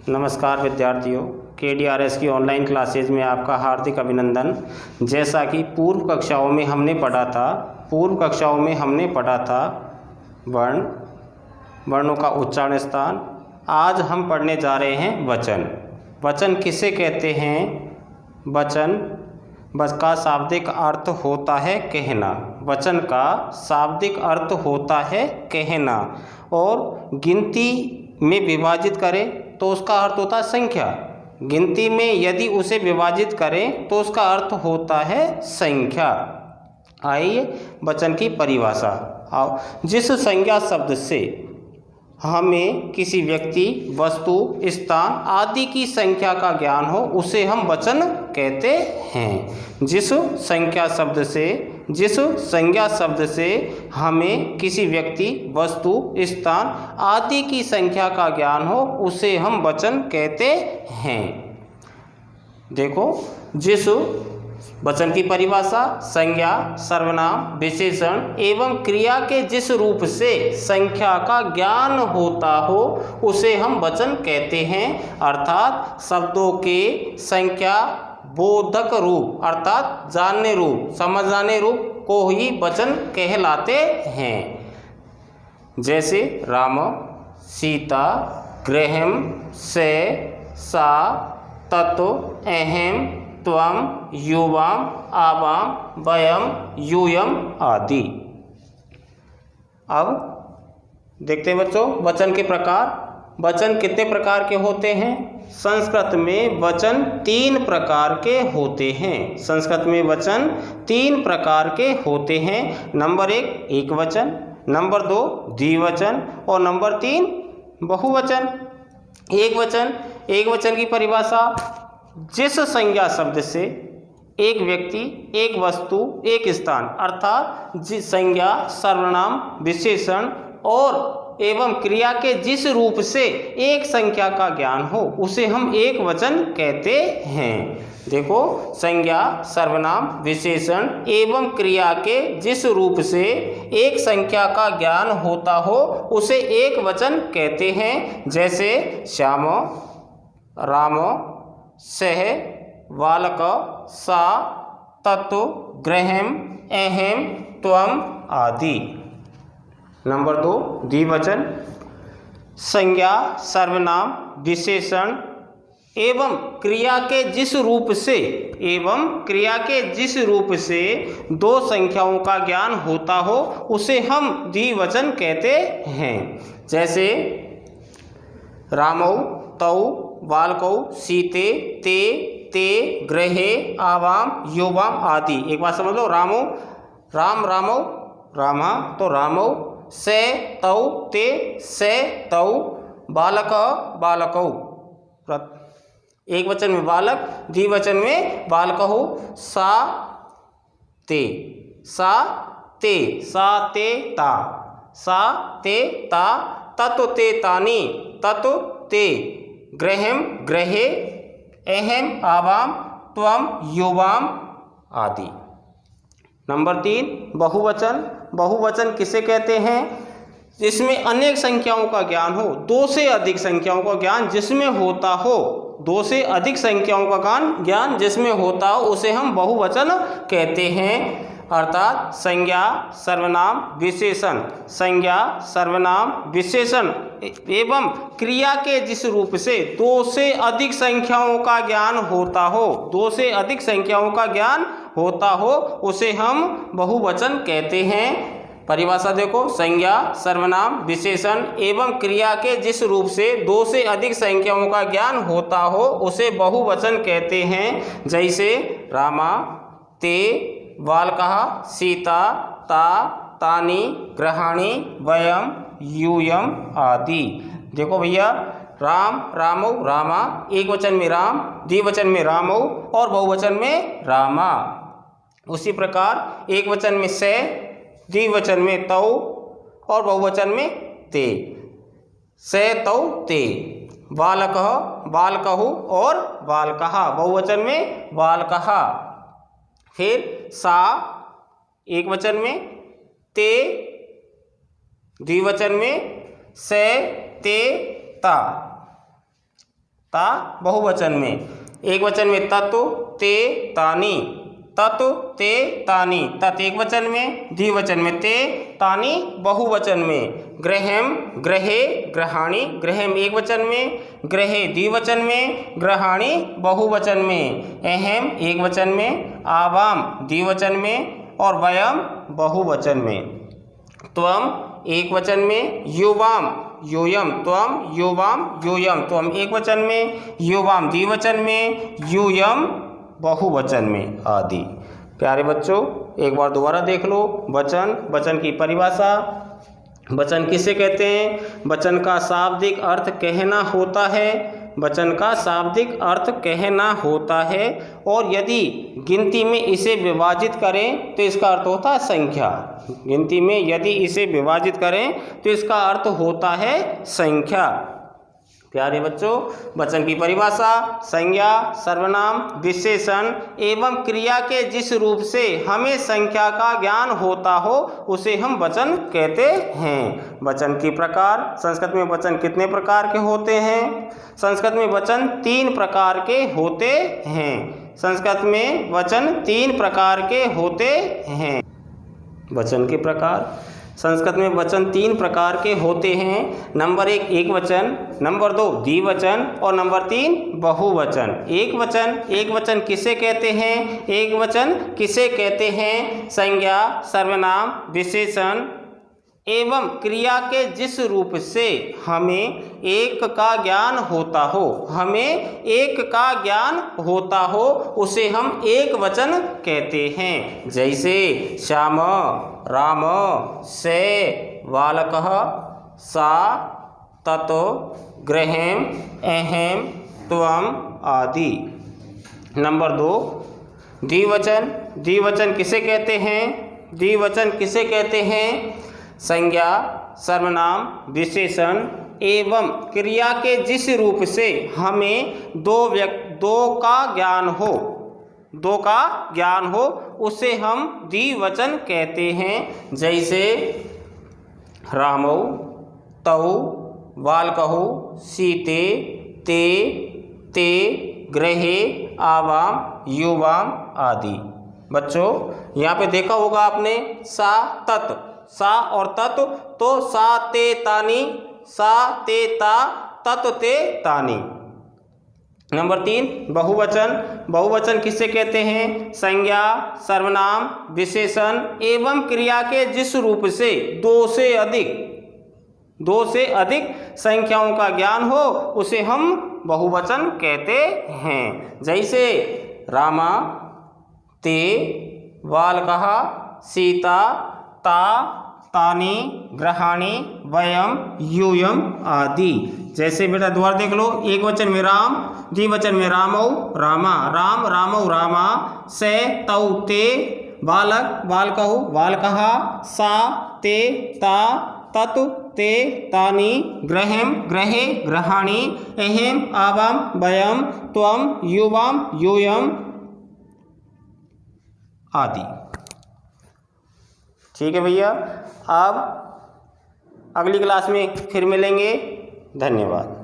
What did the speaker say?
नमस्कार विद्यार्थियों, KDRS की ऑनलाइन क्लासेज में आपका हार्दिक अभिनंदन। जैसा कि पूर्व कक्षाओं में हमने पढ़ा था वर्णों का उच्चारण स्थान। आज हम पढ़ने जा रहे हैं वचन। वचन किसे कहते हैं? वचन का शाब्दिक अर्थ होता है कहना। वचन का शाब्दिक अर्थ होता है कहना, और गिनती में विभाजित करें तो उसका अर्थ होता है संख्या। गिनती में यदि उसे विभाजित करें तो उसका अर्थ होता है संख्या। आइए वचन की परिभाषा। आओ, जिस संज्ञा शब्द से हमें किसी व्यक्ति, वस्तु, स्थान आदि की संख्या का ज्ञान हो उसे हम वचन कहते हैं। जिस संज्ञा शब्द से हमें किसी व्यक्ति, वस्तु, स्थान आदि की संख्या का ज्ञान हो उसे हम वचन कहते हैं। देखो, जिस वचन की परिभाषा: संज्ञा, सर्वनाम, विशेषण एवं क्रिया के जिस रूप से संख्या का ज्ञान होता हो उसे हम वचन कहते हैं। अर्थात शब्दों के संख्या बोधक रूप अर्थात जानने रूप, समझ जाने रूप को ही वचन कहलाते हैं। जैसे राम, सीता, गृहम, से, सा, ततो, अहम, त्वम, युवाम, आवाम, वयम, यूयम आदि। अब देखते हैं बच्चों वचन के प्रकार। वचन कितने प्रकार के होते हैं? संस्कृत में वचन 3 प्रकार के होते हैं। संस्कृत में वचन 3 प्रकार के होते हैं। नंबर 1 एकवचन, नंबर 2 द्विवचन और नंबर 3 बहुवचन। एकवचन की परिभाषा: जिस संज्ञा शब्द से एक व्यक्ति, एक वस्तु, एक स्थान अर्थात जिस संज्ञा, सर्वनाम, विशेषण और एवं क्रिया के जिस रूप से एक संख्या का ज्ञान हो उसे हम एक वचन कहते हैं। देखो, संज्ञा, सर्वनाम, विशेषण एवं क्रिया के जिस रूप से एक संख्या का ज्ञान होता हो उसे एक वचन कहते हैं। जैसे श्याम, राम, सह, बालक, सा, तत्व, गृहम, अहम, त्वम आदि। नंबर 2 द्विवचन: संज्ञा, सर्वनाम, विशेषण एवं क्रिया के जिस रूप से 2 संख्याओं का ज्ञान होता हो उसे हम द्विवचन कहते हैं। जैसे रामौ, तौ, बालकौ, सीते, ते, गृहे, आवाम, युवाम आदि। एक बात समझ लो, रामौ, रामा तो रामौ, से, तौ, ते, से, तौ, बालक, बालकौ। एक वचन में बालक, द्विवचन में बालकौ, सा, ते, ता, ततो, ते, तानि, ततो, ते, गृहम, गृहे, अहम, आवाम, त्वम, युवाम आदि। नंबर 3 बहुवचन किसे कहते हैं? जिसमें अनेक संख्याओं का ज्ञान हो, 2 से अधिक संख्याओं का ज्ञान जिसमें होता हो, 2 से अधिक संख्याओं का ज्ञान जिसमें होता हो उसे हम बहुवचन कहते हैं। अर्थात संज्ञा, सर्वनाम, विशेषण एवं क्रिया के जिस रूप से 2 से अधिक संख्याओं का ज्ञान होता हो उसे हम बहुवचन कहते हैं। परिभाषा देखो: संज्ञा, सर्वनाम, विशेषण एवं क्रिया के जिस रूप से 2 से अधिक संख्याओं का ज्ञान होता हो उसे बहुवचन कहते हैं। जैसे रामा, ते, बालकः, सीता, ता, तानि, गृहाणि, वयम, यूयम आदि। देखो भैया, राम, रामौ, रामा, एक वचन में राम, द्विवचन में रामौ और बहुवचन में रामा। उसी प्रकार एक वचन में से, द्विवचन में तौ और बहुवचन में ते। से, तौ, ते। बालकः, बालकहु और बालकः, बहुवचन में बालकः। फिर सा, एक वचन में, ते, द्विवचन में से, ते, ता। ता बहुवचन में, एक वचन में तत् ते तानि, तत् ते तानि, तत् एक वचन में, द्विवचन में ते, तानि बहुवचन में, गृहम गृहे गृहाणि, गृहम एक वचन में, गृहे द्विवचन में, गृहाणि बहुवचन में, अहम एक वचन में, आवाम द्विवचन में और वयम बहुवचन में, त्वम एक वचन में, युवाम यूयम, त्वम युवाम यूयम, त्वम एक वचन में, युवाम द्विवचन में, यूयम बहुवचन में आदि। प्यारे बच्चों, एक बार दोबारा देख लो। वचन, वचन की परिभाषा, वचन किसे कहते हैं? वचन का शाब्दिक अर्थ कहना होता है, वचन का शाब्दिक अर्थ कहना होता है, और यदि गिनती में इसे विभाजित करें तो इसका अर्थ होता है संख्या। गिनती में यदि इसे विभाजित करें तो इसका अर्थ होता है संख्या। प्यारे बच्चों, वचन की परिभाषा, संज्ञा, सर्वनाम, विशेषण एवं क्रिया के जिस रूप से हमें संख्या का ज्ञान होता हो उसे हम वचन कहते हैं। वचन की प्रकार, संस्कृत में वचन कितने प्रकार के होते हैं? संस्कृत में वचन 3 प्रकार के होते हैं। संस्कृत में वचन 3 प्रकार के होते हैं। वचन के प्रकार, संस्कृत में वचन 3 प्रकार के होते हैं। नंबर 1 एक वचन, नंबर 2 द्विवचन और नंबर 3 बहुवचन। एक वचन किसे कहते हैं? एक वचन किसे कहते हैं? संज्ञा, सर्वनाम, विशेषण एवं क्रिया के जिस रूप से हमें एक का ज्ञान होता हो, हमें एक का ज्ञान होता हो उसे हम एक वचन कहते हैं। जैसे श्याम, राम, से, बालकः, सा, तत्, गृहम, अहम, त्वम आदि। नंबर 2 द्विवचन। द्विवचन किसे कहते हैं? द्विवचन किसे कहते हैं? संज्ञा, सर्वनाम, विशेषण एवं क्रिया के जिस रूप से हमें दो का ज्ञान हो उसे हम द्विवचन कहते हैं। जैसे रामौ, तौ, बालकौ, सीते, ते, गृहे, आवाम, युवाम आदि। बच्चों, यहाँ पे देखा होगा आपने सा, तत्, सा और तत्, तो सा ते तानि, सा ते ता, तत् ते तानि। नंबर 3 बहुवचन। बहुवचन किसे कहते हैं? संज्ञा, सर्वनाम, विशेषण एवं क्रिया के जिस रूप से 2 से अधिक संख्याओं का ज्ञान हो उसे हम बहुवचन कहते हैं। जैसे रामा, ते, बालकः, सीता, ता, तानि, गृहाणि, वयम, यूयम आदि। जैसे बेटा दोबारा देख लो। एक वचन में राम, द्विवचन में रामौ, रामा, राम, रामौ, रामा, से, तौ, ते, बालक, बालकौ, बालकः, सा, ते, ता, तत्, ते, तानि, गृहम, गृहे, गृहाणि, अहम, आवाम, वयम, त्वम, युवाम, यूयम आदि। ठीक है भैया, अब अगली क्लास में फिर मिलेंगे। धन्यवाद।